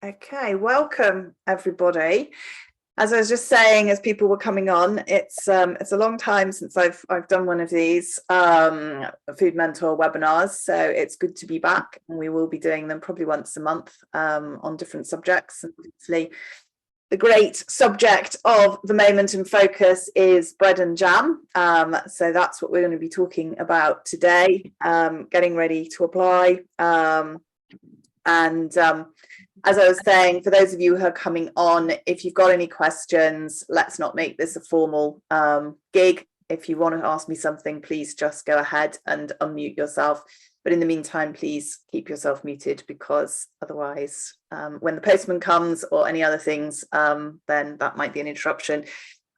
Okay, welcome everybody. As I was just saying, as people were coming on, it's a long time since I've done one of these Food Mentor webinars, so it's good to be back, and we will be doing them probably once a month on different subjects. And obviously, the great subject of the moment in focus is bread and jam. So that's what we're going to be talking about today, getting ready to apply. As I was saying, for those of you who are coming on, if you've got any questions, let's not make this a formal gig. If you want to ask me something, please just go ahead and unmute yourself. But in the meantime, please keep yourself muted, because otherwise, when the postman comes or any other things, then that might be an interruption.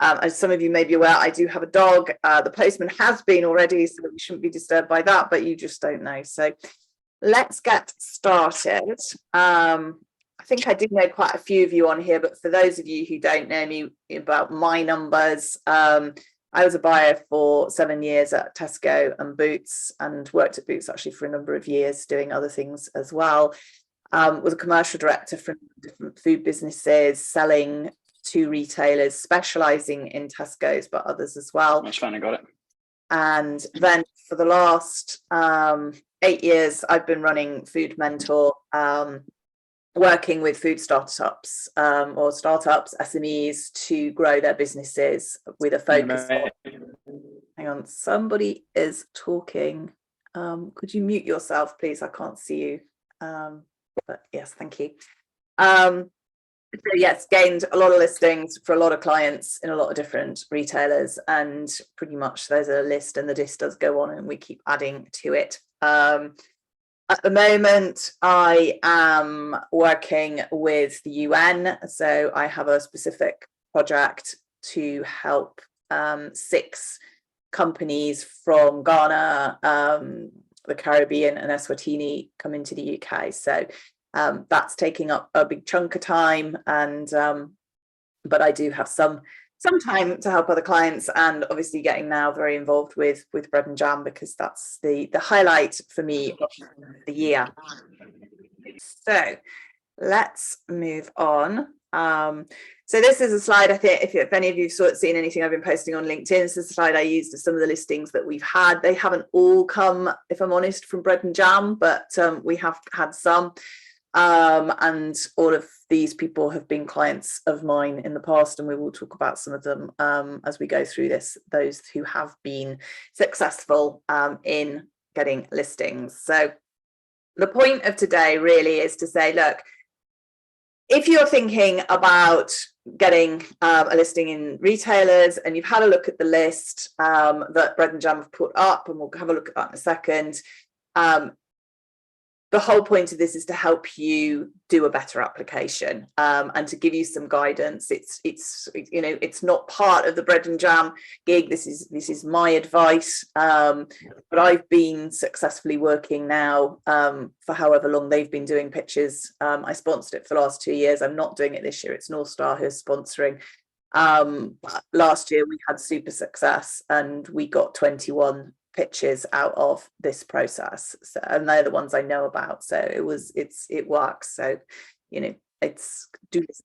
As some of you may be aware, I do have a dog. The postman has been already, so we shouldn't be disturbed by that, but you just don't know. So let's get started. I think I did know quite a few of you on here, but for those of you who don't know me about my numbers, I was a buyer for 7 years at Tesco and Boots, and worked at Boots actually for a number of years doing other things as well. Was a commercial director for different food businesses, selling to retailers, specialising in Tesco's, but others as well. Much fun, I got it. And then for the last 8 years, I've been running Food Mentor, working with food startups or startups, SMEs, to grow their businesses with a focus on... Hang on, somebody is talking. Could you mute yourself, please? I can't see you. But yes, thank you. So yes, gained a lot of listings for a lot of clients in a lot of different retailers, and pretty much there's a list, and the list does go on, and we keep adding to it. At the moment, I am working with the UN, so I have a specific project to help 6 companies from Ghana, the Caribbean and Eswatini come into the UK. So that's taking up a big chunk of time, and but I do have some time to help other clients, and obviously getting now very involved with bread and jam, because that's the highlight for me of the year. So let's move on. So this is a slide, I think, if any of you have seen anything I've been posting on LinkedIn, this is a slide I used of some of the listings that we've had. They haven't all come, if I'm honest, from bread and jam, but we have had some. And all of these people have been clients of mine in the past, and we will talk about some of them as we go through this, those who have been successful in getting listings. So the point of today really is to say, look, if you're thinking about getting a listing in retailers, and you've had a look at the list that Bread and Jam have put up, and we'll have a look at that in a second, the whole point of this is to help you do a better application, and to give you some guidance. It's you know, it's not part of the Bread and Jam gig. This is my advice, but I've been successfully working now for however long they've been doing pitches. I sponsored it for the last 2 years. I'm not doing it this year. It's North Star who's sponsoring. Last year we had super success, and we got 21 pitches out of this process, so, and they're the ones I know about, so it works. So you know, it's do this.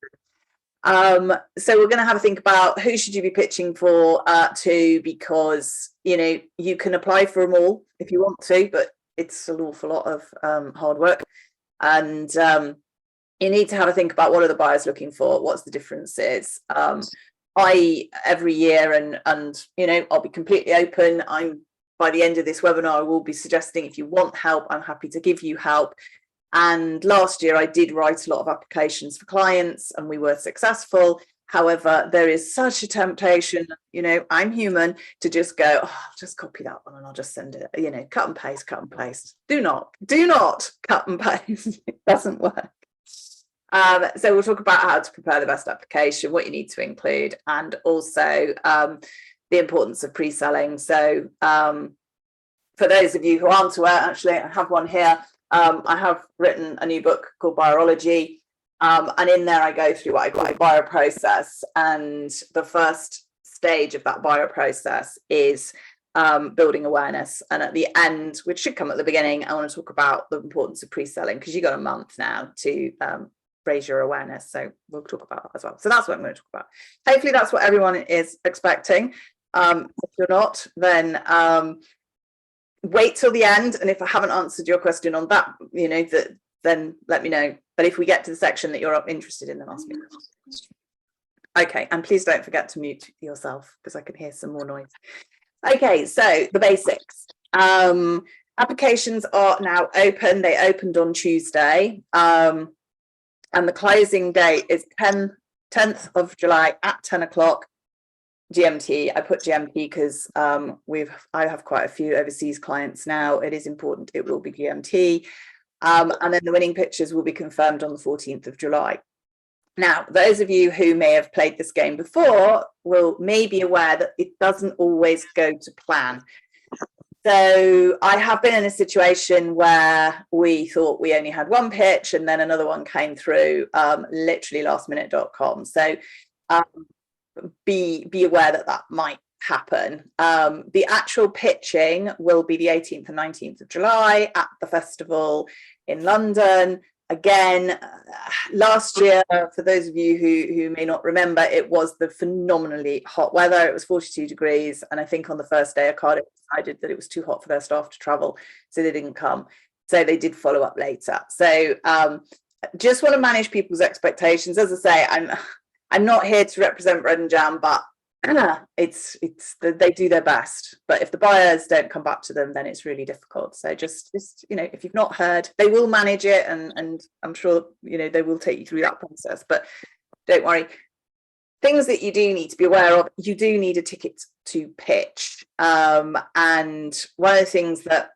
So we're going to have a think about who should you be pitching for to, because you know, you can apply for them all if you want to, but it's an awful lot of hard work, and you need to have a think about what are the buyers looking for, what's the differences. I every year, and you know, I'll be completely open, by the end of this webinar, I will be suggesting, if you want help, I'm happy to give you help. And last year I did write a lot of applications for clients, and we were successful. However, there is such a temptation, you know, I'm human, to just go, oh, I'll just copy that one and I'll just send it, you know, cut and paste. Do not cut and paste. It doesn't work. So we'll talk about how to prepare the best application, what you need to include, and also the importance of pre-selling. So for those of you who aren't aware, actually I have one here. I have written a new book called Buyerology, and in there I go through what I call a buyer process, and the first stage of that buyer process is building awareness, and at the end, which should come at the beginning, I want to talk about the importance of pre-selling, because you've got a month now to raise your awareness. So we'll talk about that as well. So that's what I'm going to talk about. Hopefully that's what everyone is expecting. If you're not, then wait till the end, and if I haven't answered your question on that, then let me know. But if we get to the section that you're interested in, then ask me. Okay, and please don't forget to mute yourself because I can hear some more noise. Okay, so the basics. Applications are now open. They opened on Tuesday, and the closing date is 10th of July at 10 o'clock GMT. I put GMT because I have quite a few overseas clients now. It is important it will be GMT, and then the winning pictures will be confirmed on the 14th of July. Now, those of you who may have played this game before may be aware that it doesn't always go to plan. So I have been in a situation where we thought we only had one pitch and then another one came through, literally lastminute.com. So be aware that might happen. The actual pitching will be the 18th and 19th of July at the festival in London. Again, last year, for those of you who may not remember, it was the phenomenally hot weather. It was 42 degrees. And I think on the first day, Cardiff decided that it was too hot for their staff to travel. So they didn't come. So they did follow up later. So just want to manage people's expectations. As I say, I'm not here to represent Bread and Jam, but they do their best. But if the buyers don't come back to them, then it's really difficult. So just if you've not heard, they will manage it, and I'm sure they will take you through that process. But don't worry. Things that you do need to be aware of: you do need a ticket to pitch, and one of the things that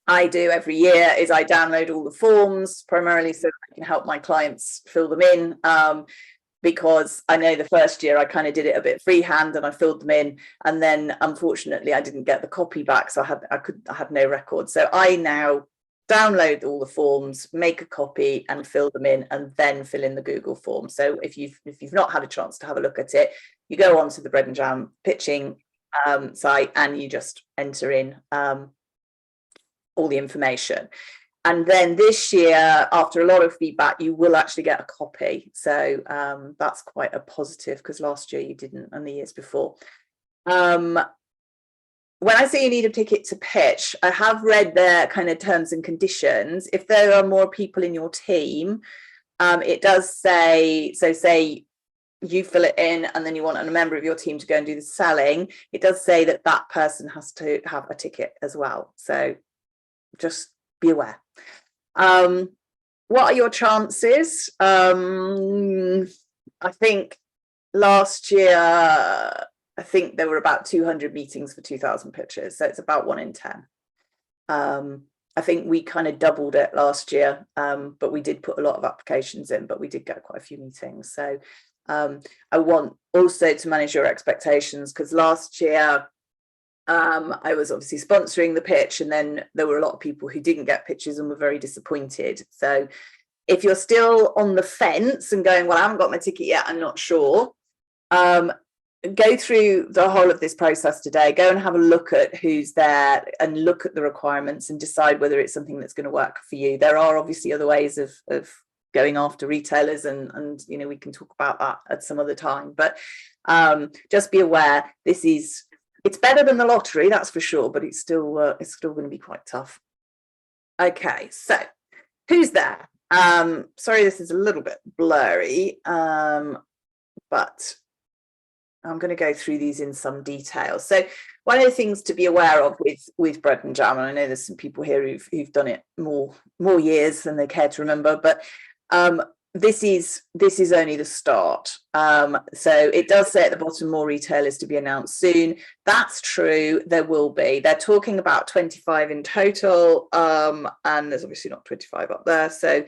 I do every year is I download all the forms, primarily so that I can help my clients fill them in. Because I know the first year I kind of did it a bit freehand and I filled them in, and then unfortunately I didn't get the copy back, so I had no record. So I now download all the forms, make a copy and fill them in, and then fill in the Google form. So if you've not had a chance to have a look at it, you go onto the Bread and Jam pitching site and you just enter in all the information. And then this year, after a lot of feedback, you will actually get a copy. So that's quite a positive, because last year you didn't, and the years before. When I say you need a ticket to pitch, I have read their kind of terms and conditions. If there are more people in your team, it does say, so say you fill it in and then you want a member of your team to go and do the selling, it does say that that person has to have a ticket as well. So just be aware. What are your chances? I think last year, I think there were about 200 meetings for 2,000 pitches, so it's about 1 in 10. I think we kind of doubled it last year, but we did put a lot of applications in, but we did get quite a few meetings. So I want also to manage your expectations, because last year I was obviously sponsoring the pitch, and then there were a lot of people who didn't get pitches and were very disappointed. So if you're still on the fence and going, well, I haven't got my ticket yet, I'm not sure, go through the whole of this process today. Go and have a look at who's there and look at the requirements and decide whether it's something that's going to work for you. There are obviously other ways of going after retailers, and we can talk about that at some other time, but just be aware, it's better than the lottery, that's for sure, but it's still going to be quite tough. Okay, so who's there? Sorry, this is a little bit blurry, but I'm going to go through these in some detail. So one of the things to be aware of with Bread and Jam, and I know there's some people here who've done it more years than they care to remember, but this is only the start. So it does say at the bottom, more retailers to be announced soon. That's true, there will be. They're talking about 25 in total, and there's obviously not 25 up there. So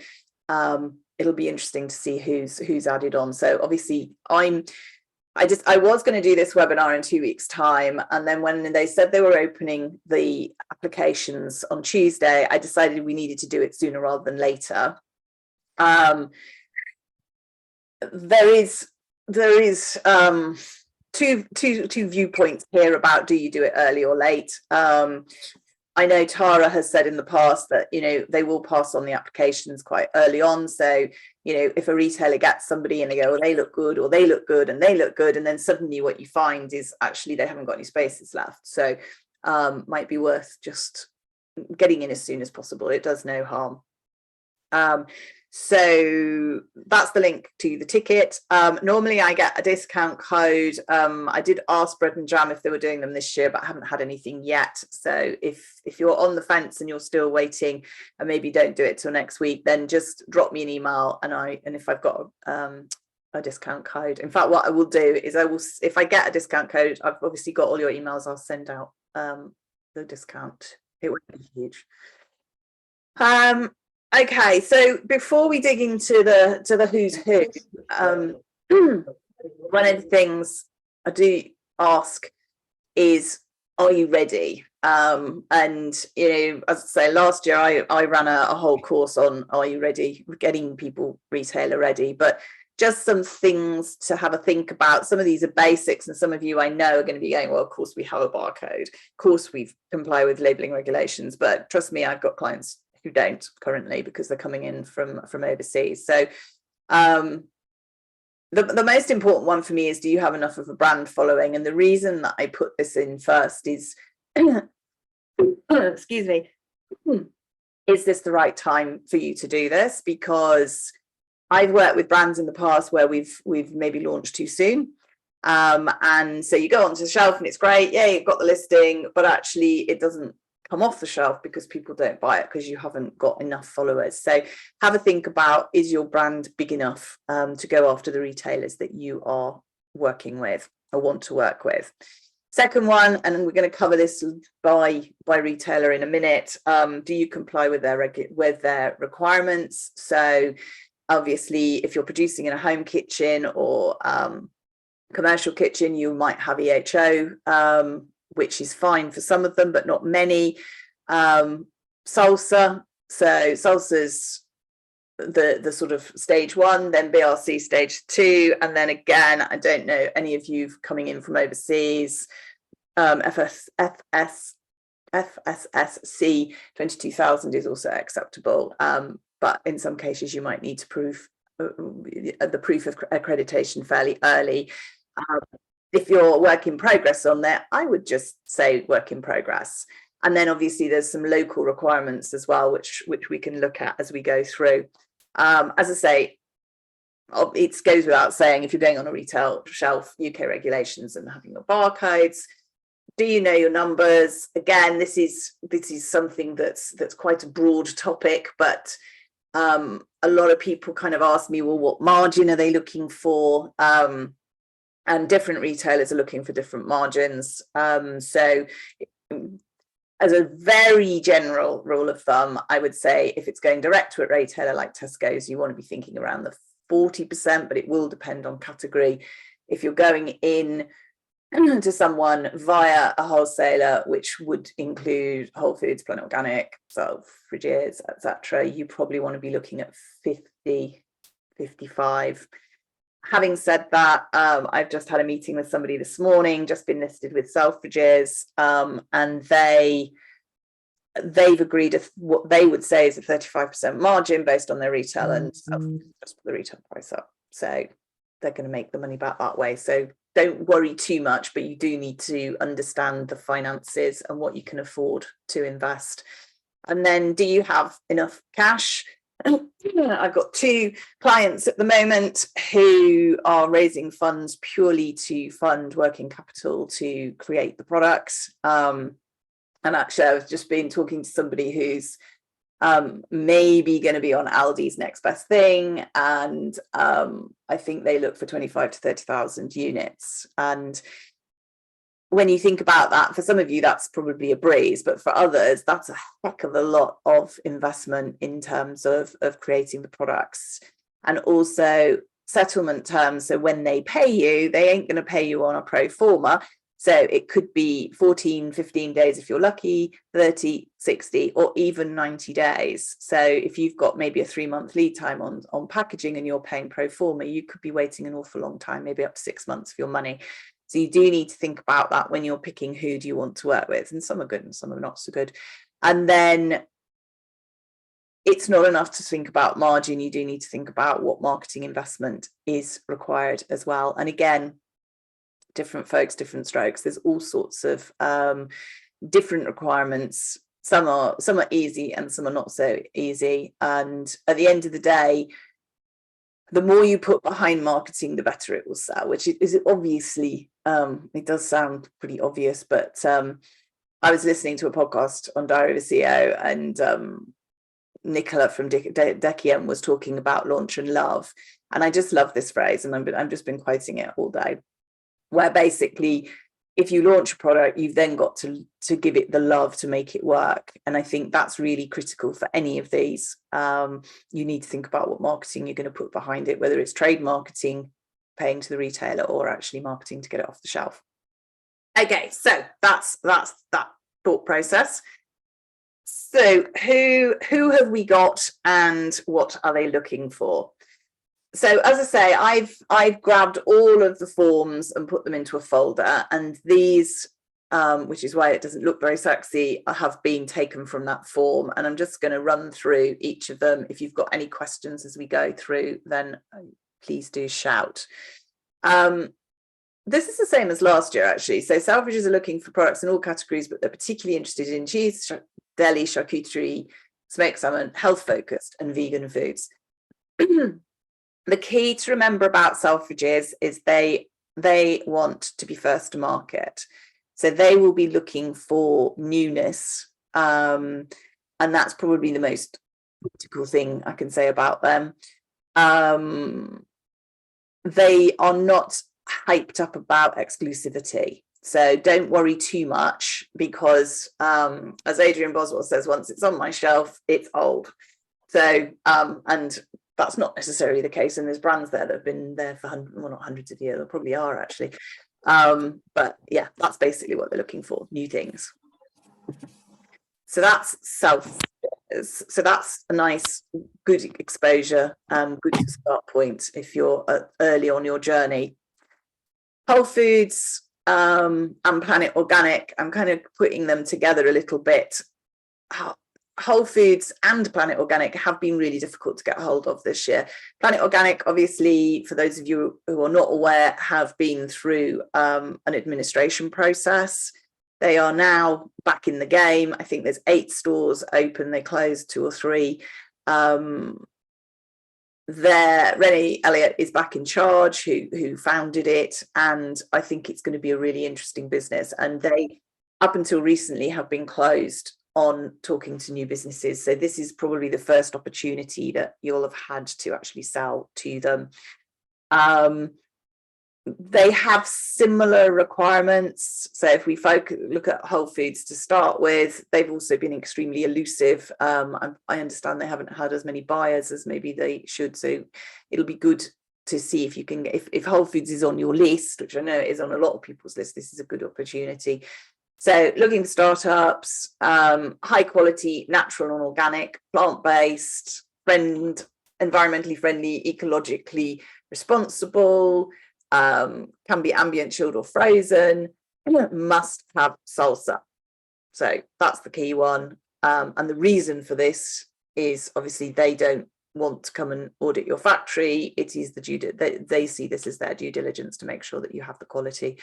it'll be interesting to see who's added on. So obviously I was going to do this webinar in 2 weeks' time, and then when they said they were opening the applications on Tuesday, I decided we needed to do it sooner rather than later. There is two viewpoints here about, do you do it early or late? I know Tara has said in the past that, you know, they will pass on the applications quite early on. So, you know, if a retailer gets somebody and they go, well, they look good, or they look good and they look good, and then suddenly what you find is actually they haven't got any spaces left. So might be worth just getting in as soon as possible. It does no harm. So that's the link to the ticket. Normally I get a discount code. I did ask Bread and Jam if they were doing them this year, but I haven't had anything yet. So if you're on the fence and you're still waiting and maybe don't do it till next week, then just drop me an email, and if I've got a discount code. In fact, what I will do is if I get a discount code, I've obviously got all your emails, I'll send out the discount. It would be huge. Okay, so before we dig into the who's who, one of the things I do ask is, are you ready? And you know, as I say, last year I ran a whole course on are you ready, getting people retailer ready, but just some things to have a think about. Some of these are basics, and some of you I know are going to be going, well, of course we have a barcode, of course we comply with labeling regulations, but trust me, I've got clients who don't currently because they're coming in from overseas. So the most important one for me is, do you have enough of a brand following? And the reason that I put this in first is excuse me, is this the right time for you to do this? Because I've worked with brands in the past where we've maybe launched too soon. And so you go onto the shelf and it's great, yeah, you've got the listing, but actually it doesn't come off the shelf because people don't buy it because you haven't got enough followers. So have a think about, is your brand big enough to go after the retailers that you are working with or want to work with? Second one, and we're going to cover this by retailer in a minute, do you comply with their requirements? So obviously if you're producing in a home kitchen or commercial kitchen, you might have EHO, which is fine for some of them, but not many. Salsa, so salsa's the sort of stage 1, then BRC stage 2, and then again, I don't know any of you coming in from overseas, FSSC 22,000 is also acceptable, but in some cases you might need to prove the proof of accreditation fairly early. If you're work in progress on there, I would just say work in progress. And then obviously there's some local requirements as well, which we can look at as we go through. As I say, it goes without saying, if you're going on a retail shelf, UK regulations and having your barcodes, do you know your numbers? Again, this is something that's quite a broad topic, but a lot of people kind of ask me, well, what margin are they looking for? And different retailers are looking for different margins. So as a very general rule of thumb, I would say if it's going direct to a retailer like Tesco's, you want to be thinking around the 40%, but it will depend on category. If you're going in to someone via a wholesaler, which would include Wholefoods, Planet Organic, Selfridges, etc., you probably want to be looking at 50, 55. Having said that, I've just had a meeting with somebody this morning, just been listed with Selfridges, and they've agreed what they would say is a 35% margin based on their retail, and just put the retail price up. So they're going to make the money back that way. So don't worry too much, but you do need to understand the finances and what you can afford to invest. And then, do you have enough cash? I've got 2 clients at the moment who are raising funds purely to fund working capital to create the products. And actually, I've just been talking to somebody who's maybe going to be on Aldi's next best thing, and I think they look for 25 to 30,000 units. And when you think about that, for some of you that's probably a breeze, but for others that's a heck of a lot of investment in terms of creating the products. And also settlement terms, so when they pay you, they ain't going to pay you on a pro forma. So it could be 14, 15 days if you're lucky, 30, 60, or even 90 days. So if you've got maybe a 3-month lead time on packaging and you're paying pro forma, you could be waiting an awful long time, maybe up to 6 months for your money. So you do need to think about that when you're picking who do you want to work with. And some are good and some are not so good. And then it's not enough to think about margin. You do need to think about what marketing investment is required as well. And again, different folks, different strokes. There's all sorts of different requirements. Some are easy and some are not so easy. And at the end of the day, the more you put behind marketing, the better it will sell, which is obviously, it does sound pretty obvious, but I was listening to a podcast on Diary of a CEO, and Nicola from Deciem was talking about launch and love. And I just love this phrase, and I've just been quoting it all day, where basically, if you launch a product, you've then got to give it the love to make it work. And I think that's really critical for any of these. You need to think about what marketing you're going to put behind it, whether it's trade marketing, paying to the retailer, or actually marketing to get it off the shelf. Okay, so that's that thought process. So who have we got and what are they looking for? So as I say, I've grabbed all of the forms and put them into a folder, and these, which is why it doesn't look very sexy, have been taken from that form, and I'm just going to run through each of them. If you've got any questions as we go through, then please do shout. This is the same as last year, actually. So Selfridges are looking for products in all categories, but they're particularly interested in cheese, deli, charcuterie, smoked salmon, health-focused, and vegan foods. The key to remember about Selfridges is they want to be first to market. So they will be looking for newness. And that's probably the most critical thing I can say about them. They are not hyped up about exclusivity. So don't worry too much, because as Adrian Boswell says, once it's on my shelf, it's old. So, and that's not necessarily the case. And there's brands there that have been there for not hundreds of years, there probably are actually. But yeah, that's basically what they're looking for, new things. So that's so that's a nice, good exposure, good start point if you're early on your journey. Wholefoods and Planet Organic, I'm kind of putting them together a little bit. Wholefoods and Planet Organic have been really difficult to get hold of this year. Planet Organic, obviously, for those of you who are not aware, have been through an administration process. They are now back in the game. I think there's 8 stores open. They closed 2 or 3. Rennie Elliott is back in charge, who founded it, and I think it's going to be a really interesting business. And they, up until recently, have been closed on talking to new businesses. So this is probably the first opportunity that you'll have had to actually sell to them. They have similar requirements. So if we look at Wholefoods to start with, they've also been extremely elusive. I understand they haven't had as many buyers as maybe they should. So it'll be good to see if you can, if Wholefoods is on your list, which I know it is on a lot of people's list, this is a good opportunity. So looking for startups, high quality, natural and organic, plant-based, environmentally friendly, ecologically responsible, can be ambient, chilled or frozen, must have salsa. So that's the key one. And the reason for this is obviously they don't want to come and audit your factory. It is they see this as their due diligence to make sure that you have the quality.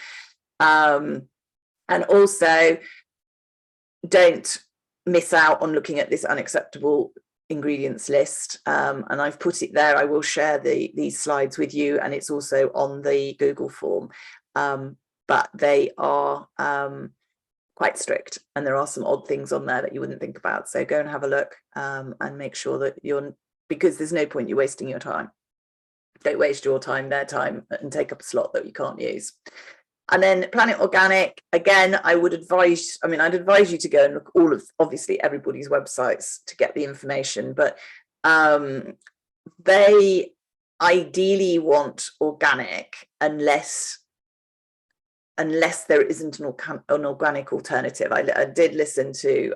And also, don't miss out on looking at this unacceptable ingredients list. And I've put it there. I will share these slides with you, and it's also on the Google form. But they are quite strict, and there are some odd things on there that you wouldn't think about. So go and have a look and make sure that because there's no point you wasting your time. Don't waste your time, their time, and take up a slot that you can't use. And then Planet Organic, again, I'd advise you to go and look all of, obviously, everybody's websites to get the information, but they ideally want organic unless there isn't an organic alternative. I did listen to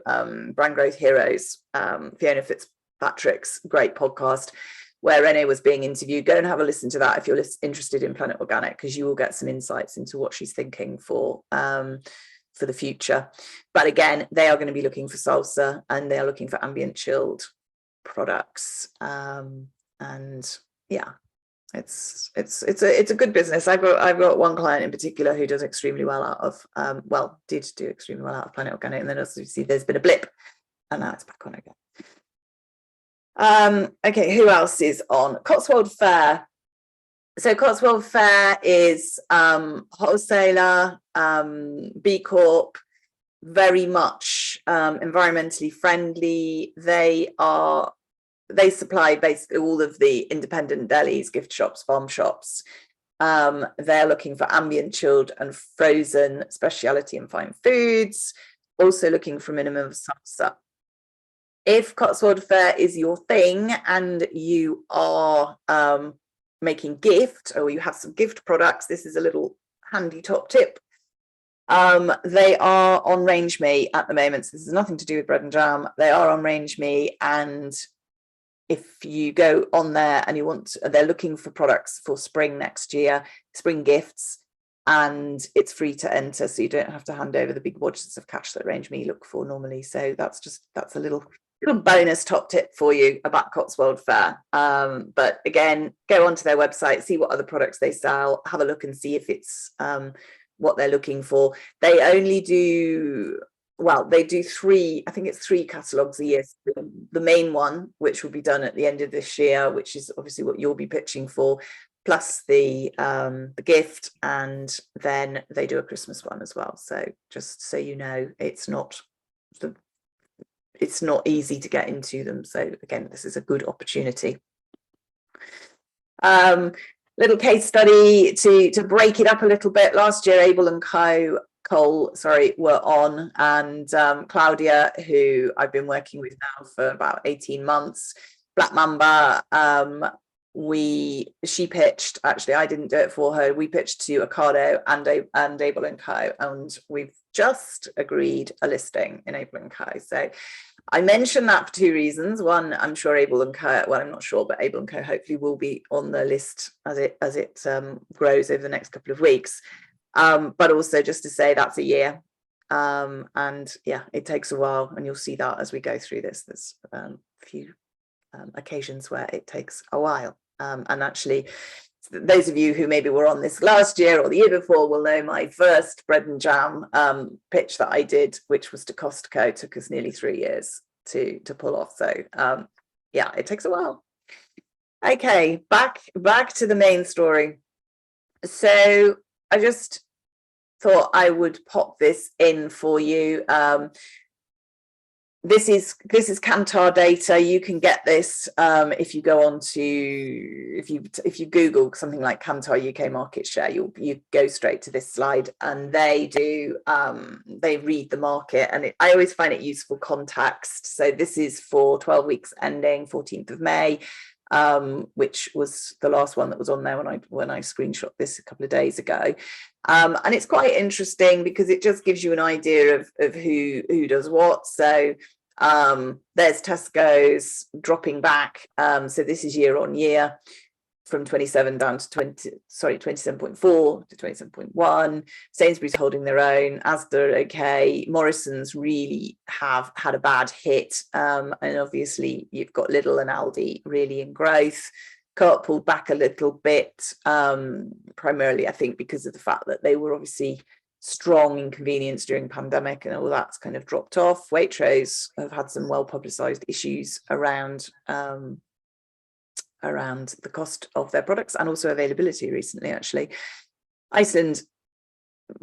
Brand Growth Heroes, Fiona Fitzpatrick's great podcast, where Renee was being interviewed. Go and have a listen to that if you're interested in Planet Organic, because you will get some insights into what she's thinking for for the future. But again, they are going to be looking for salsa, and they are looking for ambient chilled products. And yeah, it's a good business. I've got one client in particular who does extremely well out of did do extremely well out of Planet Organic, and then as you see, there's been a blip, and now it's back on again. Okay, who else is on? Cotswold Fair. So Cotswold Fair is wholesaler, B Corp, very much environmentally friendly. They supply basically all of the independent delis, gift shops, farm shops. They're looking for ambient, chilled and frozen specialty and fine foods, also looking for minimum of salsa. If Cotswold Fair is your thing and you are making gift, or you have some gift products, this is a little handy top tip. They are on Range Me at the moment, so this has nothing to do with bread and jam. They are on Range Me, and if you go on there and they're looking for products for spring next year, spring gifts, and it's free to enter, so you don't have to hand over the big wadgets of cash that Range Me look for normally. So that's a little bonus top tip for you about Cotswold Fair. But again, go onto their website, see what other products they sell, have a look and see if it's what they're looking for. They only do, they do three catalogues a year. The main one, which will be done at the end of this year, which is obviously what you'll be pitching for, plus the gift, and then they do a Christmas one as well. So just so you know, it's not easy to get into them. So again, this is a good opportunity. Little case study to break it up a little bit. Last year, Abel and Cole were on, and Claudia, who I've been working with now for about 18 months, Black Mamba, she pitched, actually I didn't do it for her, we pitched to Ocado and Abel and Co, and we've just agreed a listing in Abel and Co. So I mentioned that for two reasons. One, I'm sure Abel and Co, I'm not sure, but Abel and Co hopefully will be on the list as it grows over the next couple of weeks. But also just to say that's a year. And yeah, it takes a while, and you'll see that as we go through this. There's a few occasions where it takes a while. And actually, those of you who maybe were on this last year or the year before will know my first bread and jam pitch that I did, which was to Costco, took us nearly 3 years to pull off. So yeah, it takes a while. Okay, back to the main story. So I just thought I would pop this in for you. This is Kantar data. You can get this if you go on to, if you Google something like Kantar UK market share, you go straight to this slide, and they read the market, and I always find it useful context. So this is for 12 weeks ending 14th of May, which was the last one that was on there when I screenshot this a couple of days ago. And it's quite interesting because it just gives you an idea of who does what. So there's Tesco's dropping back. So this is year on year from 27 down to 27.4 to 27.1. Sainsbury's holding their own, Asda okay. Morrison's really have had a bad hit. And obviously you've got Lidl and Aldi really in growth. Co-op pulled back a little bit, primarily I think because of the fact that they were obviously strong in convenience during pandemic, and all that's kind of dropped off. Waitrose have had some well-publicised issues around the cost of their products and also availability recently, actually. Iceland,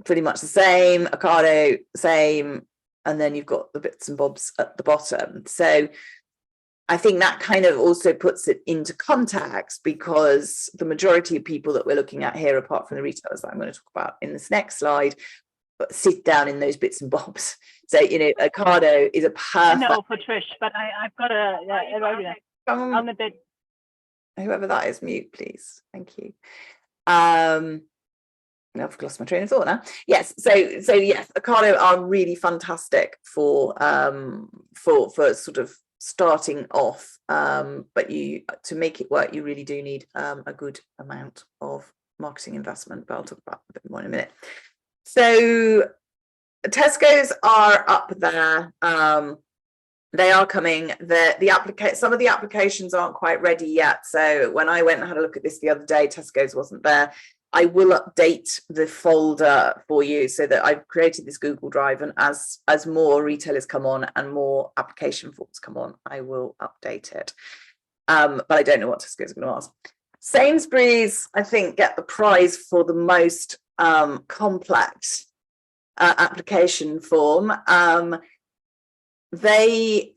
pretty much the same. Ocado, same. And then you've got the bits and bobs at the bottom. So I think that kind of also puts it into context, because the majority of people that we're looking at here, apart from the retailers that I'm going to talk about in this next slide, sit down in those bits and bobs. So, Ocado is a perfect... No, for Trish, but I've got on the bit. Whoever that is, mute, please. Thank you. I've lost my train of thought now. Yes, so yes, Ocado are really fantastic for sort of starting off, but to make it work, you really do need a good amount of marketing investment, but I'll talk about a bit more in a minute. So Tesco's are up there. They are coming. Some of the applications aren't quite ready yet. So when I went and had a look at this the other day, Tesco's wasn't there. I will update the folder for you so that I've created this Google Drive, and as more retailers come on and more application forms come on, I will update it. But I don't know what Tesco's going to ask. Sainsbury's, I think, get the prize for the most complex application form. They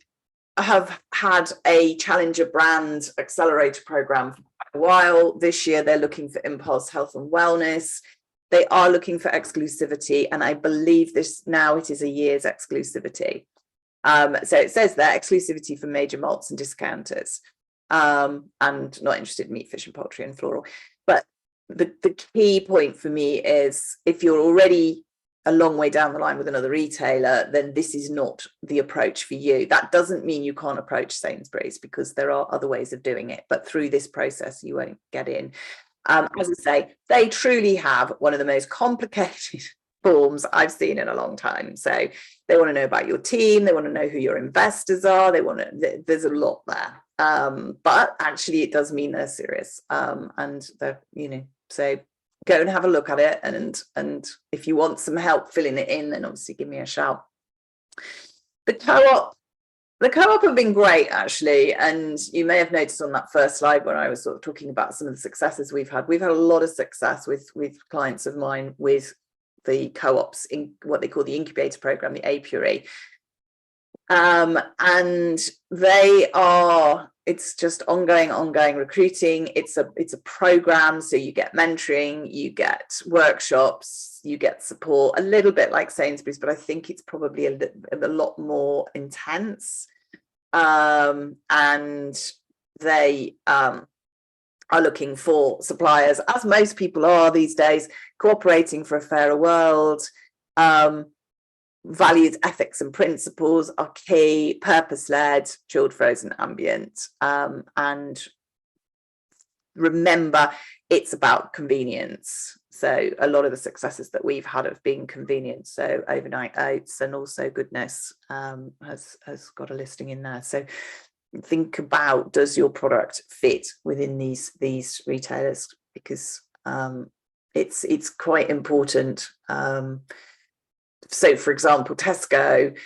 have had a challenger brand accelerator program for a while. This year, they're looking for impulse health and wellness. They are looking for exclusivity, and I believe it is a year's exclusivity. So it says there, exclusivity for major malts and discounters, and not interested in meat, fish and poultry and floral. But the key point for me is, if you're already a long way down the line with another retailer, then this is not the approach for you. That doesn't mean you can't approach Sainsbury's, because there are other ways of doing it, but through this process you won't get in. As I say, they truly have one of the most complicated forms I've seen in a long time. So they want to know about your team, they want to know who your investors are, there's a lot there, but actually it does mean they're serious, and they're, so go and have a look at it, and if you want some help filling it in, then obviously give me a shout. The co-op have been great, actually, and you may have noticed on that first slide when I was sort of talking about some of the successes we've had a lot of success with clients of mine with the co-ops in what they call the incubator program, the apiary, and it's just ongoing recruiting. It's a program, so you get mentoring, you get workshops, you get support, a little bit like Sainsbury's, but I think it's probably a lot more intense. And they are looking for suppliers, as most people are these days, cooperating for a fairer world. Values, ethics and principles are key, purpose-led, chilled, frozen, ambient, and remember, it's about convenience. So a lot of the successes that we've had have been convenient. So overnight oats, and also Goodness has got a listing in there. So think about, does your product fit within these retailers, because it's quite important. So, for example, Tesco,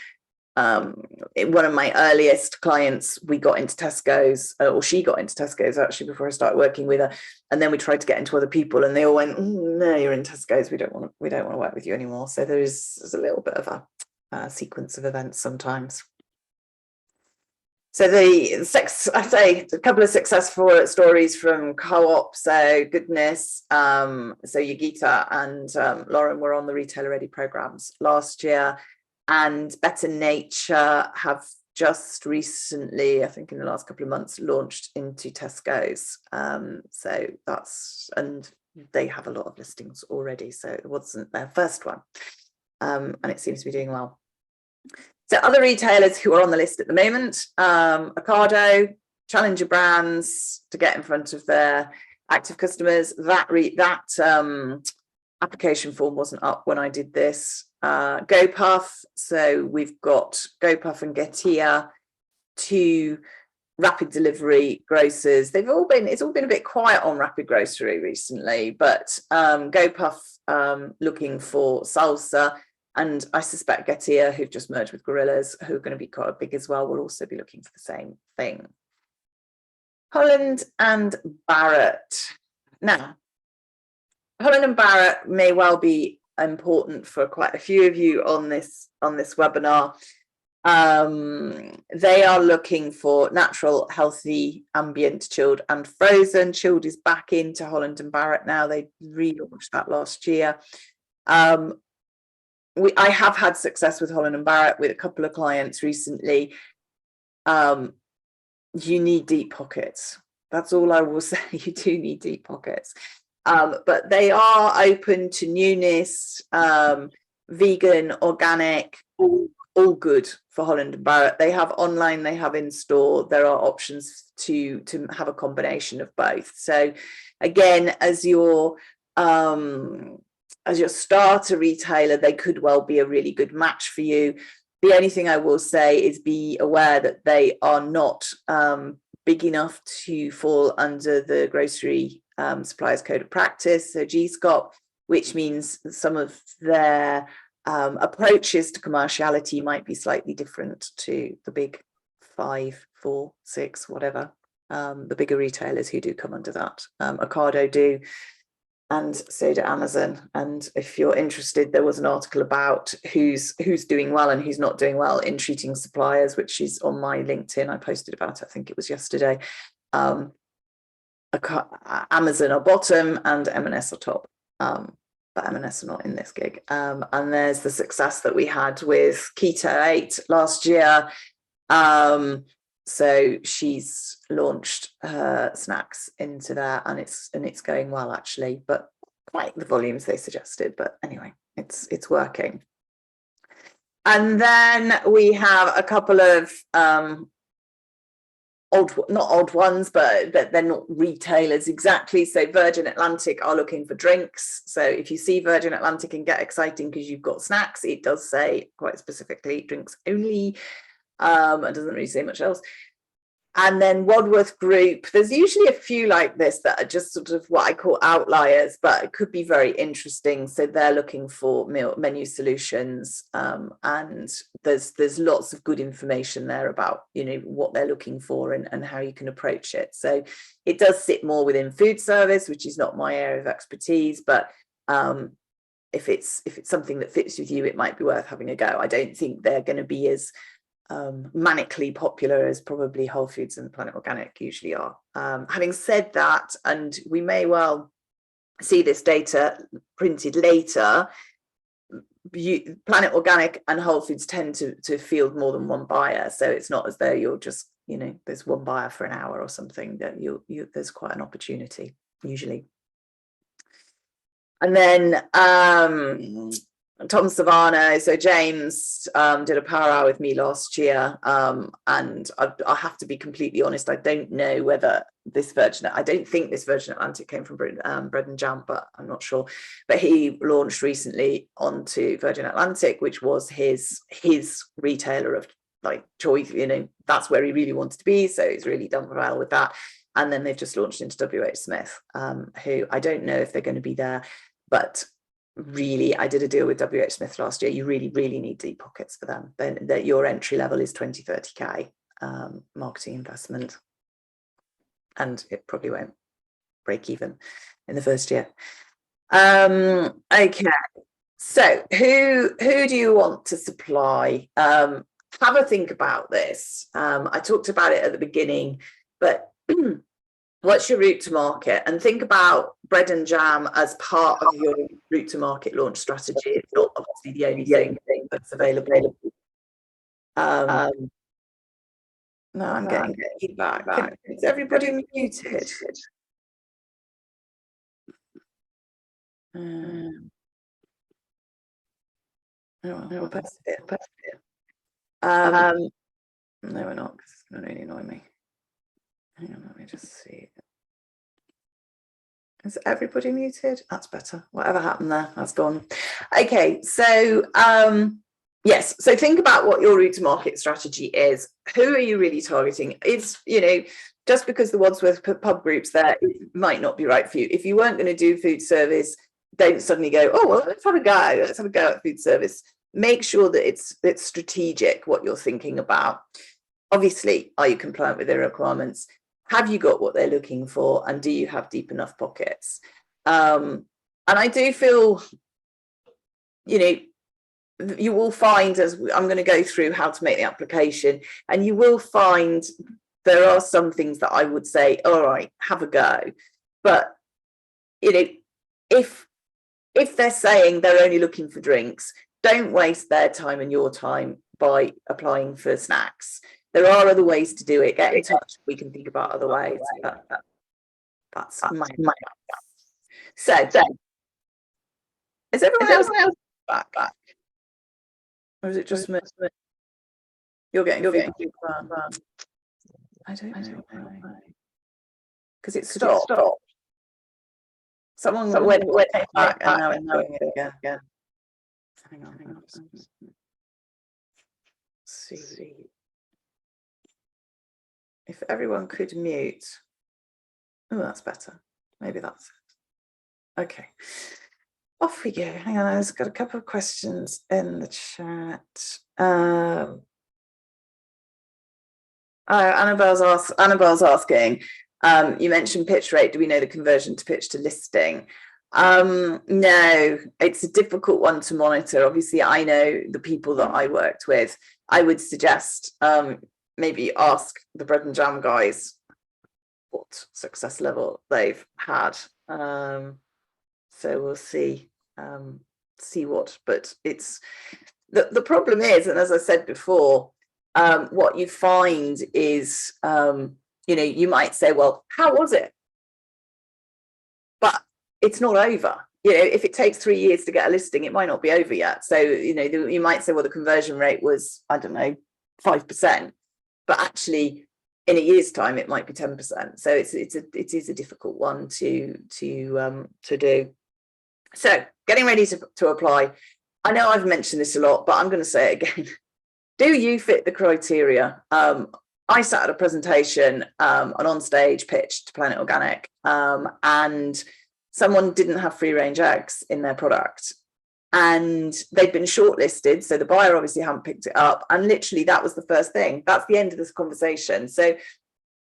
one of my earliest clients, we got into Tesco's, or she got into Tesco's actually before I started working with her, and then we tried to get into other people, and they all went, "No, you're in Tesco's. We don't want to work with you anymore." So there's a little bit of a sequence of events sometimes. So I say a couple of successful stories from co-op. So Goodness, so Yogita and Lauren were on the Retailer Ready programs last year, and Better Nature have just recently, I think in the last couple of months, launched into Tesco's. So and they have a lot of listings already, so it wasn't their first one, and it seems to be doing well. So other retailers who are on the list at the moment, Ocado, challenger brands to get in front of their active customers. That application form wasn't up when I did this. GoPuff, so we've got GoPuff and Getir, two rapid delivery grocers. It's all been a bit quiet on rapid grocery recently, but GoPuff looking for salsa. And I suspect Getir, who've just merged with Gorillas, who are going to be quite big as well, will also be looking for the same thing. Holland and Barrett. Now, Holland and Barrett may well be important for quite a few of you on this webinar. They are looking for natural, healthy, ambient, chilled and frozen. Chilled is back into Holland and Barrett now. They relaunched that last year. I have had success with Holland and Barrett with a couple of clients recently. You need deep pockets. That's all I will say. You do need deep pockets. But they are open to newness, vegan, organic, all good for Holland and Barrett. They have online, they have in store. There are options to have a combination of both. So again, as you're as your starter retailer, they could well be a really good match for you. The only thing I will say is be aware that they are not big enough to fall under the Grocery Suppliers Code of Practice, so GSCOP, which means some of their approaches to commerciality might be slightly different to the big 5, 4, 6, whatever, the bigger retailers who do come under that. Ocado do, and so do Amazon. And if you're interested, there was an article about who's doing well and who's not doing well in treating suppliers, which is on my LinkedIn. I posted about it, I think it was yesterday. Amazon are bottom and M&S are top, but M&S are not in this gig. And there's the success that we had with Keto 8 last year. So she's launched her snacks into there, and it's going well, actually, but quite the volumes they suggested. But anyway, it's working. And then we have a couple of not old ones, but they're not retailers exactly. So Virgin Atlantic are looking for drinks. So if you see Virgin Atlantic and get exciting because you've got snacks, it does say quite specifically drinks only. It doesn't really say much else. And then Wadworth Group, there's usually a few like this that are just sort of what I call outliers, but it could be very interesting. So they're looking for menu solutions, and there's lots of good information there about, you know, what they're looking for and how you can approach it. So it does sit more within food service, which is not my area of expertise, but if it's something that fits with you, it might be worth having a go. I don't think they're going to be as manically popular as probably Wholefoods and Planet Organic usually are. Having said that, and we may well see this data printed later, Planet Organic and Wholefoods tend to field more than one buyer, so it's not as though you're just, you know, there's one buyer for an hour or something. That there's quite an opportunity usually. And then Tom Savano, so James did a power hour with me last year, and I have to be completely honest, I don't know whether I don't think this Virgin Atlantic came from Bread and Jam, but I'm not sure. But he launched recently onto Virgin Atlantic, which was his retailer of like choice, you know, that's where he really wanted to be, so he's really done well with that. And then they've just launched into WH Smith, who I don't know if they're going to be there, but really, I did a deal with WH Smith last year. You really, really need deep pockets for them. Then that your entry level is 20, 30K marketing investment. And it probably won't break even in the first year. Okay. So who do you want to supply? Have a think about this. I talked about it at the beginning, but what's your route to market? And think about Bread and Jam as part of your route to market launch strategy. It's not obviously the only thing that's available. No, I'm getting feedback. Is everybody muted? We'll pass it. No, we're not, because it's going to really annoy me. Hang on, let me just see. Is everybody muted? That's better. Whatever happened there, that's gone. Okay, so yes, so think about what your route to market strategy is. Who are you really targeting? It's, you know, just because the Wadsworth pub group's there, it might not be right for you. If you weren't going to do food service, don't suddenly go, oh, well, let's have a go. Let's have a go at food service. Make sure that it's strategic what you're thinking about. Obviously, are you compliant with their requirements? Have you got what they're looking for? And do you have deep enough pockets? And I do feel, you know, you will find, as I'm going to go through how to make the application, and you will find there are some things that I would say, all right, have a go. But, you know, if they're saying they're only looking for drinks, don't waste their time and your time by applying for snacks. There are other ways to do it. Get in touch. We can think about other ways. That's my. So, is everyone else back? Or is it just me? You're getting feedback. I don't know. Because it stopped. Someone went back and now it's doing it again. Hang on. See. If everyone could mute. Oh, that's better. Maybe that's it. Okay. Off we go. Hang on, I've got a couple of questions in the chat. Annabelle's asking, you mentioned pitch rate. Do we know the conversion to pitch to listing? No, it's a difficult one to monitor. Obviously, I know the people that I worked with. I would suggest maybe ask the bread and jam guys what success level they've had. So we'll see what, but it's the problem is, and as I said before, what you find is, you might say, well, how was it? But it's not over. If it takes 3 years to get a listing, it might not be over yet. So, you might say, well, the conversion rate was, I don't know, 5%, but actually in a year's time, it might be 10%. So it is a difficult one to do. So getting ready to apply. I know I've mentioned this a lot, but I'm going to say it again. Do you fit the criteria? I sat at a presentation, an on-stage pitch to Planet Organic, and someone didn't have free-range eggs in their product. And they'd been shortlisted, so the buyer obviously hadn't picked it up. And literally, that was the first thing. That's the end of this conversation. So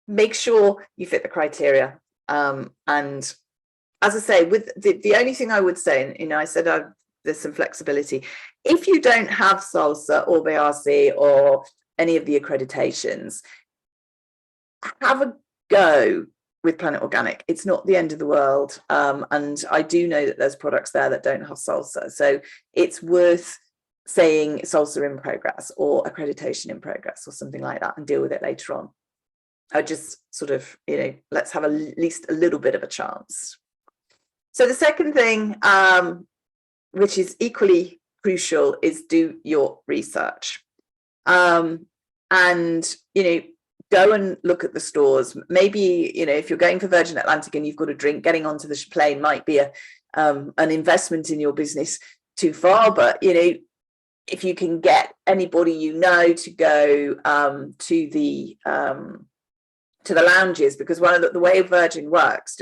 make sure you fit the criteria. And as I say, with the only thing I would say, I said there's some flexibility. If you don't have SALSA or BRC or any of the accreditations, have a go with Planet Organic. It's not the end of the world. And I do know that there's products there that don't have SALSA. So it's worth saying SALSA in progress or accreditation in progress or something like that and deal with it later on. I just sort of, let's have at least a little bit of a chance. So the second thing, which is equally crucial, is do your research. And, go and look at the stores. Maybe, if you're going for Virgin Atlantic and you've got a drink, getting onto the plane might be an investment in your business too far. But, if you can get anybody to go to the lounges, because one of the way Virgin works,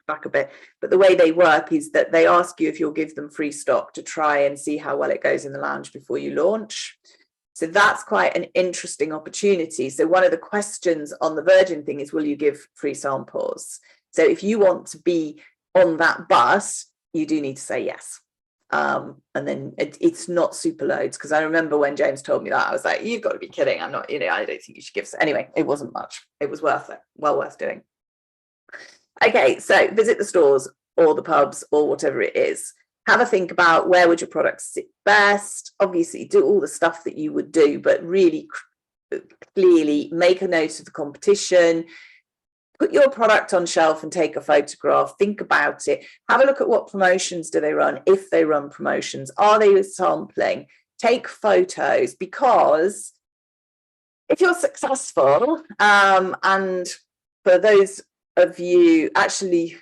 back a bit, but the way they work is that they ask you if you'll give them free stock to try and see how well it goes in the lounge before you launch. So that's quite an interesting opportunity. So one of the questions on the Virgin thing is, will you give free samples? So if you want to be on that bus, you do need to say yes. And then it's not super loads, because I remember when James told me that, I was like, you've got to be kidding. I'm not, I don't think you should give. Anyway, it wasn't much. It was worth it. Well worth doing. Okay, so visit the stores or the pubs or whatever it is. Have a think about where would your products sit best. Obviously, do all the stuff that you would do, but really clearly make a note of the competition. Put your product on shelf and take a photograph. Think about it. Have a look at what promotions do they run, if they run promotions. Are they sampling? Take photos, because if you're successful, and for those of you, actually,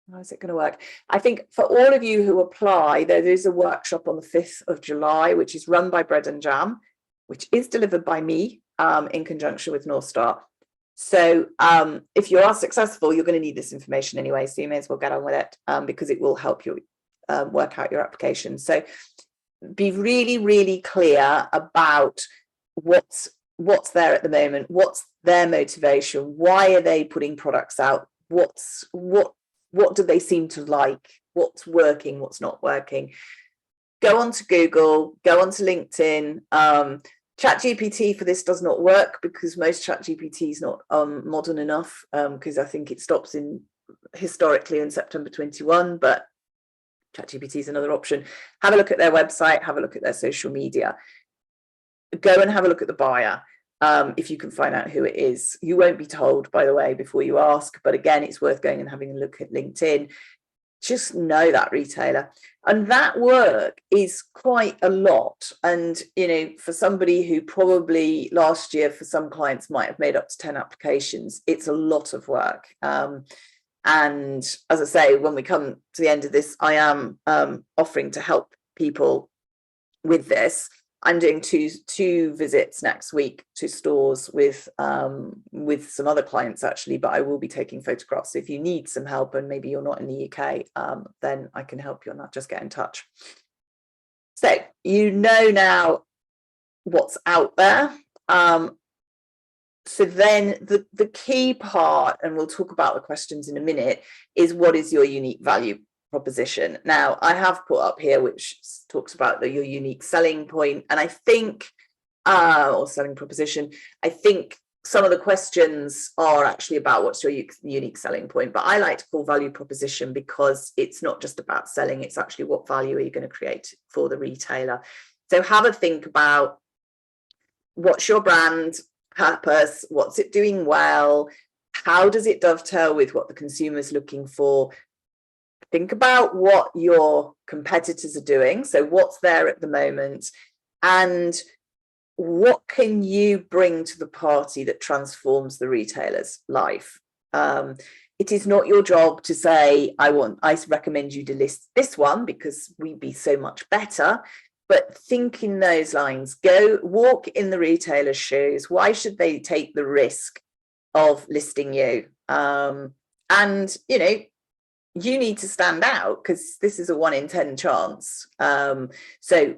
how is it going to work? I think for all of you who apply, there is a workshop on the 5th of July, which is run by Bread and Jam, which is delivered by me in conjunction with North Star. So if you are successful, you're going to need this information anyway, so you may as well get on with it, because it will help you work out your application. So be really, really clear about what's there at the moment, what's their motivation, why are they putting products out, what do they seem to like, what's working, what's not working. Go on to Google, go on to LinkedIn. ChatGPT for this does not work, because most ChatGPT is not modern enough, because I think it stops historically in September 21, but ChatGPT is another option. Have a look at their website, have a look at their social media. Go and have a look at the buyer. If you can find out who it is. You won't be told, by the way, before you ask, but again, it's worth going and having a look at LinkedIn. Just know that retailer, and that work is quite a lot. And for somebody who probably last year for some clients might have made up to 10 applications, it's a lot of work. And And as I say, when we come to the end of this, I am offering to help people with this. I'm doing two visits next week to stores with some other clients actually, but I will be taking photographs. So if you need some help and maybe you're not in the UK, then I can help you on that. Just get in touch. So you know now what's out there. So then the key part, and we'll talk about the questions in a minute, is what is your unique value proposition? Now, I have put up here, which talks about your unique selling point, and I think, or selling proposition, I think some of the questions are actually about what's your unique selling point, but I like to call value proposition because it's not just about selling, it's actually what value are you going to create for the retailer. So have a think about what's your brand purpose, what's it doing well, how does it dovetail with what the consumer is looking for. Think about what your competitors are doing, so what's there at the moment, and what can you bring to the party that transforms the retailer's life. It is not your job to say, I recommend you to list this one because we'd be so much better. But think in those lines, go walk in the retailer's shoes. Why should they take the risk of listing you? And, you know, you need to stand out because this is a 1 in 10 chance. So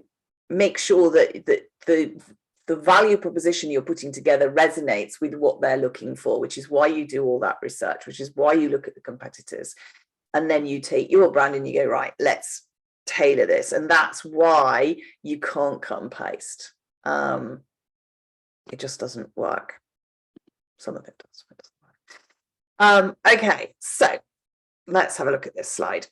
make sure that the value proposition you're putting together resonates with what they're looking for, which is why you do all that research, which is why you look at the competitors. And then you take your brand and you go, right, let's tailor this. And that's why you can't cut and paste. It just doesn't work. Some of it does. It doesn't work. Okay, so let's have a look at this slide.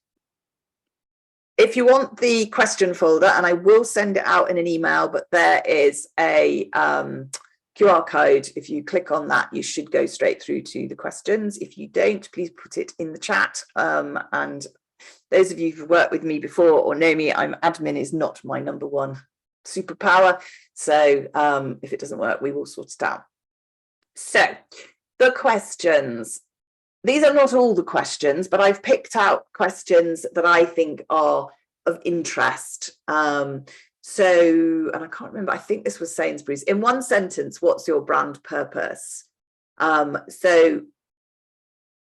If you want the question folder, and I will send it out in an email, but there is a QR code. If you click on that, you should go straight through to the questions. If you don't, please put it in the chat. And those of you who've worked with me before or know me, admin is not my #1 superpower. So if it doesn't work, we will sort it out. So the questions. These are not all the questions, but I've picked out questions that I think are of interest. And I can't remember, I think this was Sainsbury's. In one sentence, what's your brand purpose? So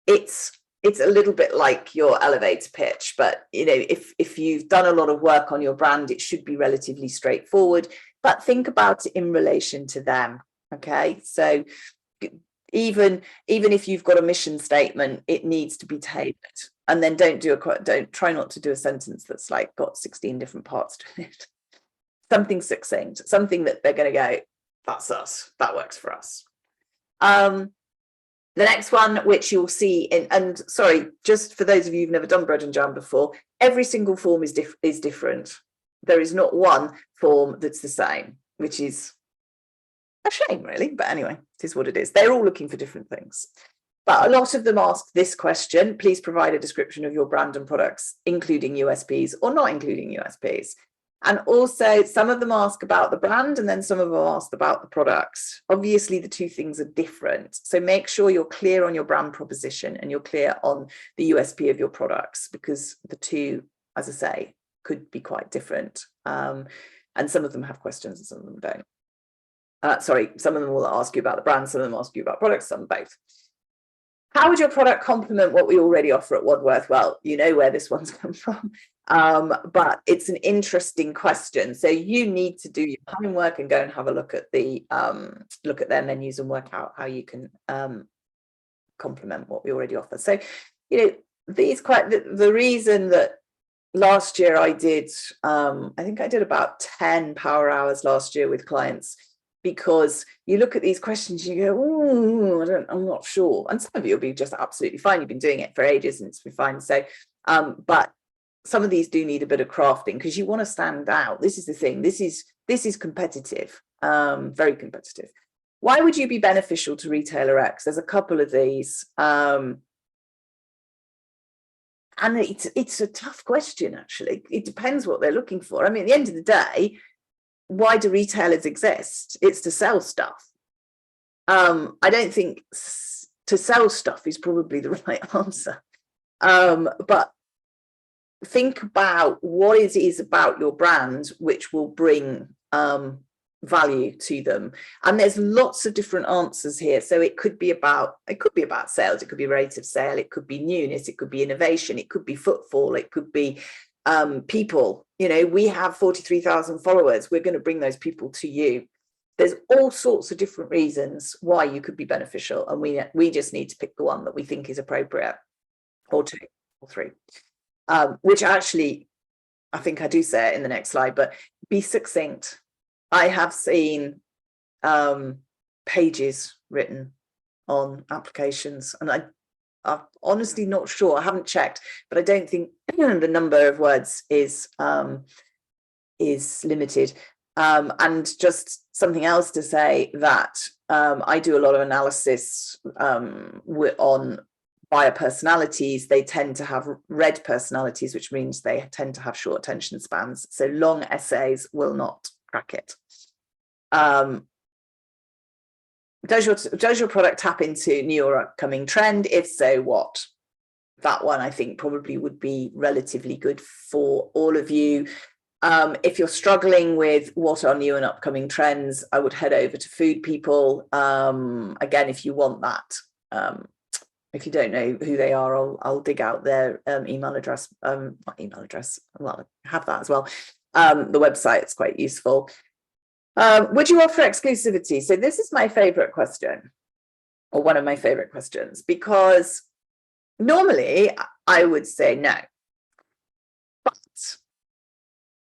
it's a little bit like your elevator pitch, but you know, if you've done a lot of work on your brand, it should be relatively straightforward, but think about it in relation to them. Okay, so even if you've got a mission statement, it needs to be tailored. And then don't try not to do a sentence that's like got 16 different parts to it. Something succinct, something that they're going to go, that's us, that works for us. The next one, which you'll see and sorry, just for those of you who've never done bread and jam before, every single form is different. There is not one form that's the same, which is a shame, really, but anyway, it is what it is. They're all looking for different things, but a lot of them ask this question: please provide a description of your brand and products, including USPs or not including USPs. And also some of them ask about the brand, and then some of them ask about the products. Obviously the two things are different, so make sure you're clear on your brand proposition and you're clear on the USP of your products, because the two, as I say, could be quite different. And some of them have questions and some of them don't. Sorry, some of them will ask you about the brand, some of them ask you about products, some both. How would your product complement what we already offer at Wadworth? Well, you know where this one's come from, but it's an interesting question. So you need to do your homework and go and have a look at their menus and work out how you can complement what we already offer. So, you know, the reason that last year I did, I think I did about 10 power hours last year with clients, because you look at these questions, you go, oh, I'm not sure. And some of you will be just absolutely fine. You've been doing it for ages and it's been fine. So, but some of these do need a bit of crafting because you want to stand out. This is the thing. This is competitive, very competitive. Why would you be beneficial to retailer X? There's a couple of these. And it's a tough question, actually. It depends what they're looking for. I mean, at the end of the day, why do retailers exist? It's to sell stuff. I don't think to sell stuff is probably the right answer. But think about what it is about your brand which will bring value to them, and there's lots of different answers here. So it could be about sales, it could be rate of sale, it could be newness, it could be innovation, it could be footfall, it could be people. You know, we have 43,000 followers, we're going to bring those people to you. There's all sorts of different reasons why you could be beneficial, and we just need to pick the one that we think is appropriate, or two or three. Which actually, I think I do say it in the next slide, but be succinct. I have seen pages written on applications, and I'm honestly not sure, I haven't checked, but I don't think the number of words is limited. And just something else to say, that I do a lot of analysis on buyer personalities. They tend to have red personalities, which means they tend to have short attention spans. So long essays will not crack it. Does your product tap into new or upcoming trend? If so, what? That one I think probably would be relatively good for all of you. If you're struggling with what are new and upcoming trends, I would head over to Food People. Again, if you want that. If you don't know who they are, I'll dig out their email address. Not email address, well, I have that as well. The website is quite useful. Would you offer exclusivity? So this is my favorite question, or one of my favorite questions, because normally I would say no. But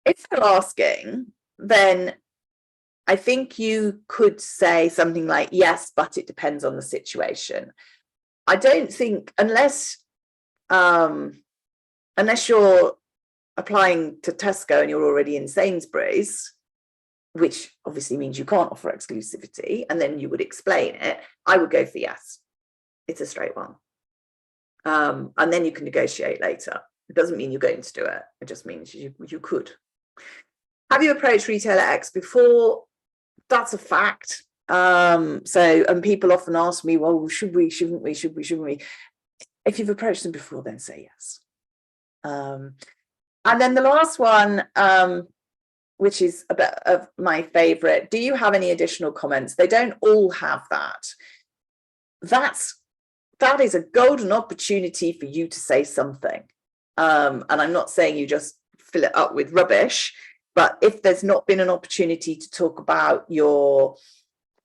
if they're asking, then I think you could say something like, yes, but it depends on the situation. I don't think, unless you're applying to Tesco and you're already in Sainsbury's, which obviously means you can't offer exclusivity, and then you would explain it, I would go for yes. It's a straight one. And then you can negotiate later. It doesn't mean you're going to do it. It just means you could. Have you approached retailer X before? That's a fact. And people often ask me, well, should we, shouldn't we? If you've approached them before, then say yes. And then the last one, which is a bit of my favorite, do you have any additional comments? They don't all have that. That is a golden opportunity for you to say something. And I'm not saying you just fill it up with rubbish, but if there's not been an opportunity to talk about your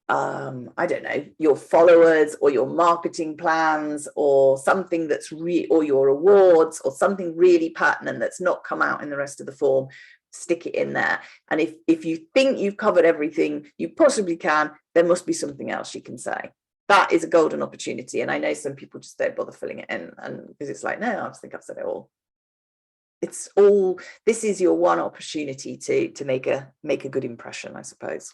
I don't know, your followers or your marketing plans or something that's or your awards or something really pertinent that's not come out in the rest of the form, stick it in there. And if you think you've covered everything you possibly can, there must be something else you can say. That is a golden opportunity. And I know some people just don't bother filling it in, and because it's like, no, I just think I've said it all. It's all, this is your one opportunity to make a good impression, I suppose.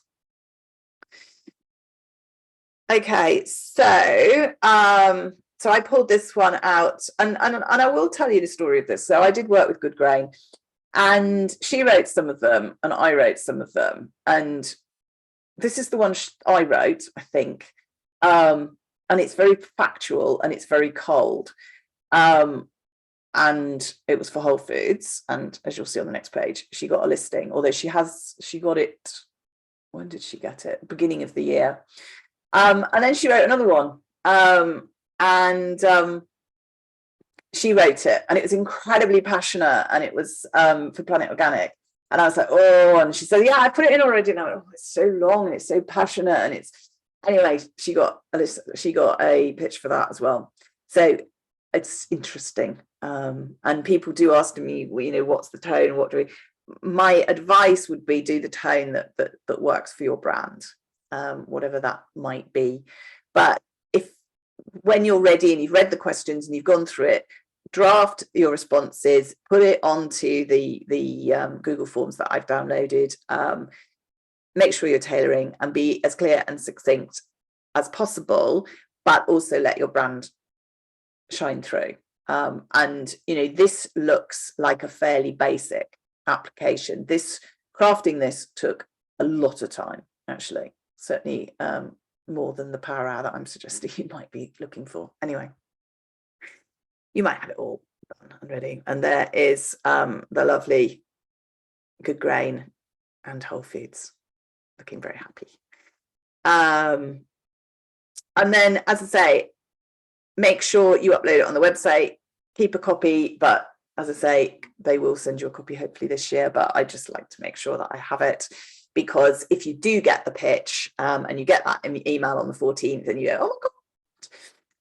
Okay, so I pulled this one out, and I will tell you the story of this. So I did work with Good Grain, and she wrote some of them and I wrote some of them, and this is the one I wrote, I think, and it's very factual and it's very cold, and it was for Wholefoods, and as you'll see on the next page, she got a listing, although she got it, when did she get it? Beginning of the year. And then she wrote another one, and she wrote it, and it was incredibly passionate, and it was for Planet Organic. And I was like, oh, and she said, yeah, I put it in already. And I went, oh, it's so long and it's so passionate, and it's, anyway, she got a pitch for that as well. So it's interesting. And people do ask me, well, you know, what's the tone? What do we? My advice would be, do the tone that works for your brand. Whatever that might be. But when you're ready and you've read the questions and you've gone through it, draft your responses, put it onto the Google Forms that I've downloaded. Make sure you're tailoring and be as clear and succinct as possible, but also let your brand shine through. And you know, this looks like a fairly basic application. Crafting this took a lot of time, actually. Certainly more than the power hour that I'm suggesting you might be looking for. Anyway, you might have it all done and ready. And there is the lovely Good Grain and Wholefoods looking very happy. And then, as I say, make sure you upload it on the website, keep a copy, but as I say, they will send you a copy hopefully this year, but I just like to make sure that I have it, because if you do get the pitch and you get that in the email on the 14th and you go, oh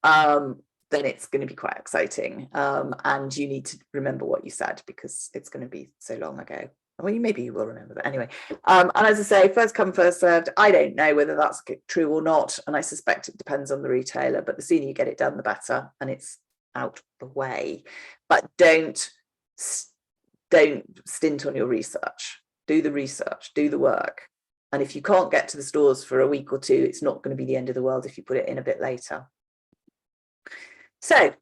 my God, then it's going to be quite exciting. And you need to remember what you said, because it's going to be so long ago. Well, maybe you will remember, but anyway. And as I say, first come, first served. I don't know whether that's true or not, and I suspect it depends on the retailer, but the sooner you get it done, the better, and it's out the way. But don't stint on your research. Do the research, do the work. And if you can't get to the stores for a week or two, it's not going to be the end of the world if you put it in a bit later. So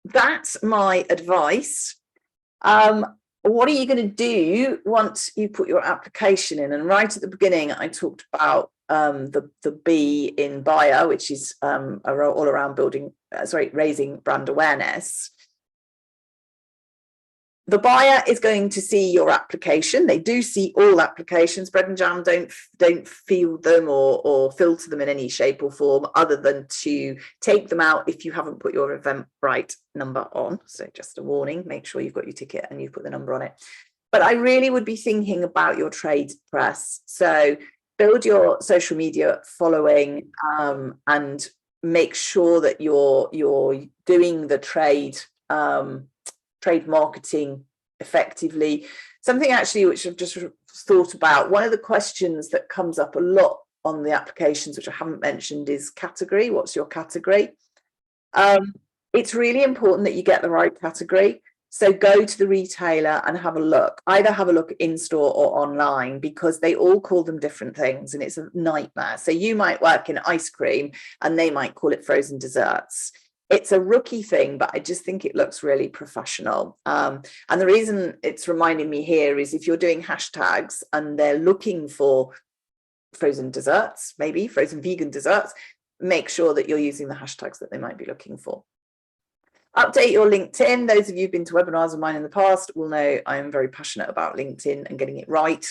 that's my advice. What are you going to do once you put your application in? And right at the beginning, I talked about the B in buyer, which is all around raising brand awareness. The buyer is going to see your application. They do see all applications. Bread and Jam don't field them or filter them in any shape or form, other than to take them out if you haven't put your Eventbrite number on. So just a warning, make sure you've got your ticket and you've put the number on it. But I really would be thinking about your trade press. So build your social media following and make sure that you're doing the trade marketing effectively. Something actually which I've just thought about, one of the questions that comes up a lot on the applications, which I haven't mentioned, is category. What's your category? It's really important that you get the right category. So go to the retailer and have a look. Either have a look in store or online, because they all call them different things and it's a nightmare. So you might work in ice cream and they might call it frozen desserts. It's a rookie thing, but I just think it looks really professional. And the reason it's reminding me here is if you're doing hashtags and they're looking for frozen desserts, maybe frozen vegan desserts, make sure that you're using the hashtags that they might be looking for. Update your LinkedIn. Those of you who've been to webinars of mine in the past will know I am very passionate about LinkedIn and getting it right.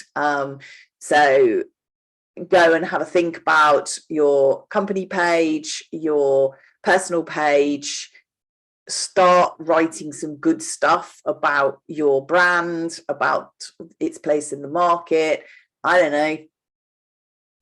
So go and have a think about your company page, your personal page. Start writing some good stuff about your brand, about its place in the market. I don't know.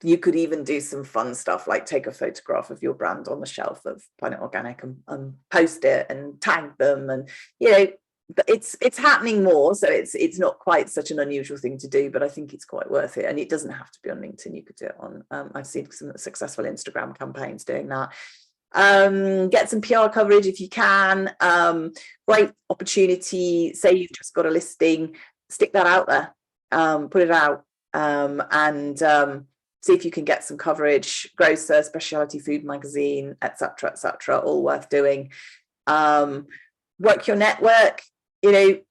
You could even do some fun stuff like take a photograph of your brand on the shelf of Planet Organic and post it and tag them. And it's happening more, so it's not quite such an unusual thing to do, but I think it's quite worth it. And it doesn't have to be on LinkedIn. You could do it on I've seen some successful Instagram campaigns doing that. Get some PR coverage if you can. Great opportunity. Say you've just got a listing, stick that out there, put it out, and see if you can get some coverage. Grocer, Specialty Food Magazine, etc., all worth doing. Work your network. Bread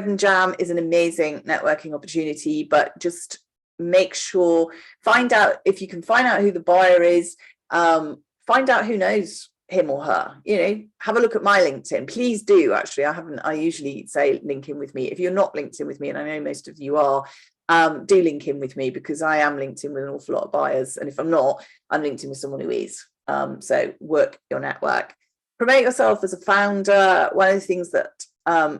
and Jam is an amazing networking opportunity, but just make sure, find out if you can find out who the buyer is. Find out who knows him or her. Have a look at my LinkedIn. Please do. Actually, I usually say link in with me. If you're not linked in with me, and I know most of you are, do link in with me, because I am linked in with an awful lot of buyers. And if I'm not, I'm linked in with someone who is. So work your network. Promote yourself as a founder. One of the things that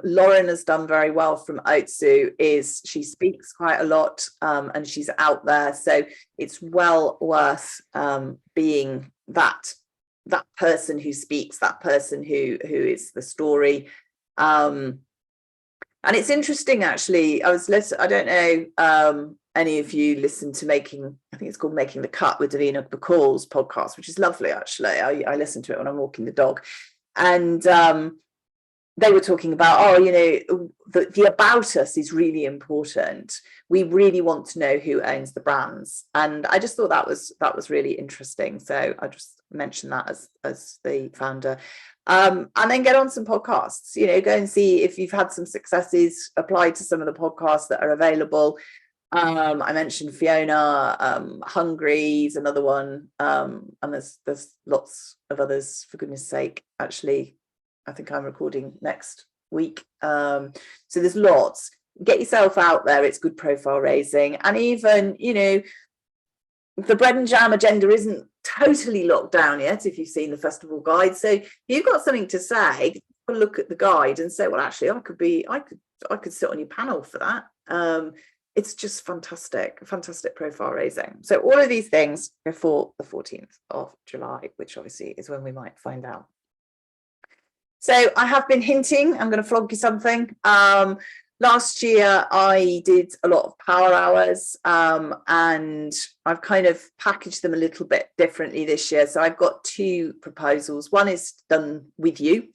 Lauren has done very well from Otsu is she speaks quite a lot and she's out there. So it's well worth being that person who speaks, that person who is the story. And it's interesting, actually. I don't know any of you listen to I think it's called Making the Cut with Davina Bacall's podcast, which is lovely, actually. I listen to it when I'm walking the dog. And they were talking about, the about us is really important. We really want to know who owns the brands. And I just thought that was really interesting. So I just mentioned that as the founder. And then get on some podcasts, go and see if you've had some successes, apply to some of the podcasts that are available. I mentioned Fiona, Hungry is another one. And there's lots of others, for goodness sake, actually. I think I'm recording next week. So there's lots. Get yourself out there. It's good profile raising. And even, you know, the bread and jam agenda isn't totally locked down yet, if you've seen the festival guide. So if you've got something to say, look at the guide and say, well, actually, I could sit on your panel for that. It's just fantastic profile raising. So all of these things before the 14th of July, which obviously is when we might find out. So I have been hinting, I'm going to flog you something. Last year I did a lot of power hours, and I've kind of packaged them a little bit differently this year. So I've got two proposals. One is done with you.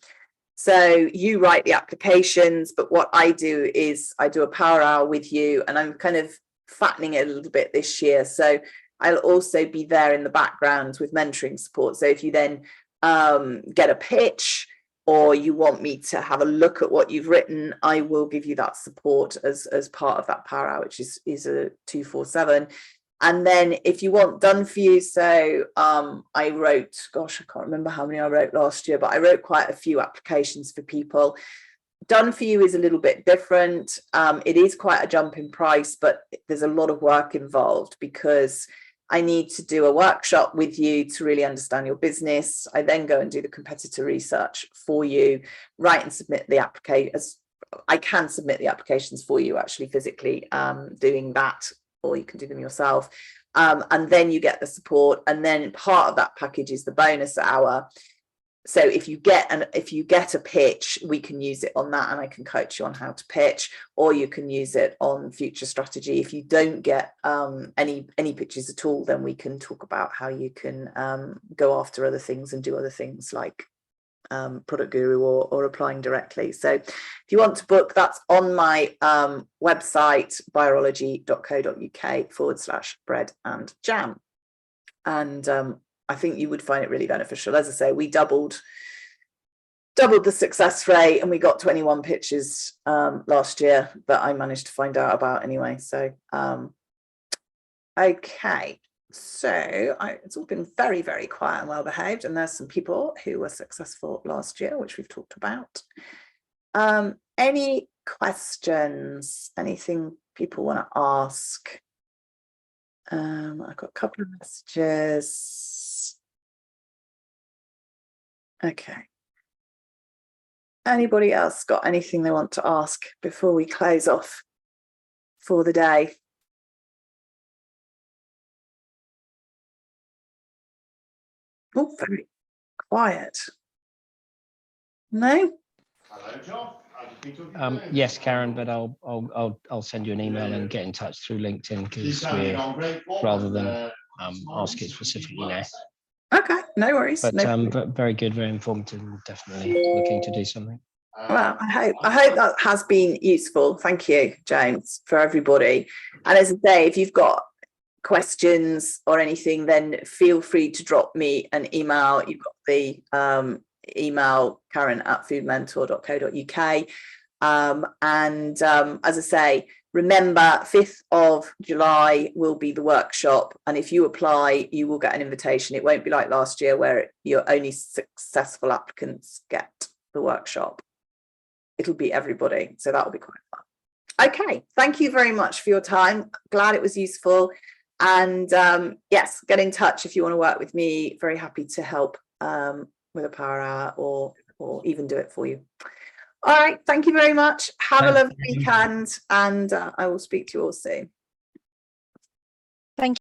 So you write the applications, but what I do is I do a power hour with you, and I'm kind of fattening it a little bit this year. So I'll also be there in the background with mentoring support. So if you then get a pitch, or you want me to have a look at what you've written, I will give you that support as part of that power hour, which is a 247. And then if you want done for you, so I wrote, gosh, I can't remember how many I wrote last year, but I wrote quite a few applications for people. Done for you is a little bit different. It is quite a jump in price, but there's a lot of work involved because I need to do a workshop with you to really understand your business. I then go and do the competitor research for you, write and submit the application. I can submit the applications for you actually physically doing that, or you can do them yourself. And then you get the support. And then part of that package is the bonus hour. So if you get a pitch, we can use it on that, and I can coach you on how to pitch, or you can use it on future strategy. If you don't get any pitches at all, then we can talk about how you can go after other things and do other things like Product Guru or applying directly. So if you want to book, that's on my website, virology.co.uk/bread and jam. And I think you would find it really beneficial. As I say, we doubled the success rate, and we got 21 pitches last year that I managed to find out about anyway. So okay, so it's all been very, very quiet and well behaved, and there's some people who were successful last year, which we've talked about. Any questions? Anything people want to ask? I've got a couple of messages. Okay. Anybody else got anything they want to ask before we close off for the day? Oh, very quiet. No? Yes, Karen, but I'll send you an email and get in touch through LinkedIn, because rather than ask it specifically now. Okay, no worries. But no. but very good, very informative, and definitely looking to do something. Well, I hope that has been useful. Thank you, James, for everybody. And as I say, if you've got questions or anything, then feel free to drop me an email. You've got the email karen@foodmentor.co.uk. And as I say, remember 5th of July will be the workshop, and if you apply you will get an invitation. It won't be like last year where your only successful applicants get the workshop. It'll be everybody, so that will be quite fun. Okay, thank you very much for your time. Glad it was useful, and yes, get in touch if you want to work with me. Very happy to help with a power hour or even do it for you. All right, thank you very much. Have a lovely weekend, and I will speak to you all soon.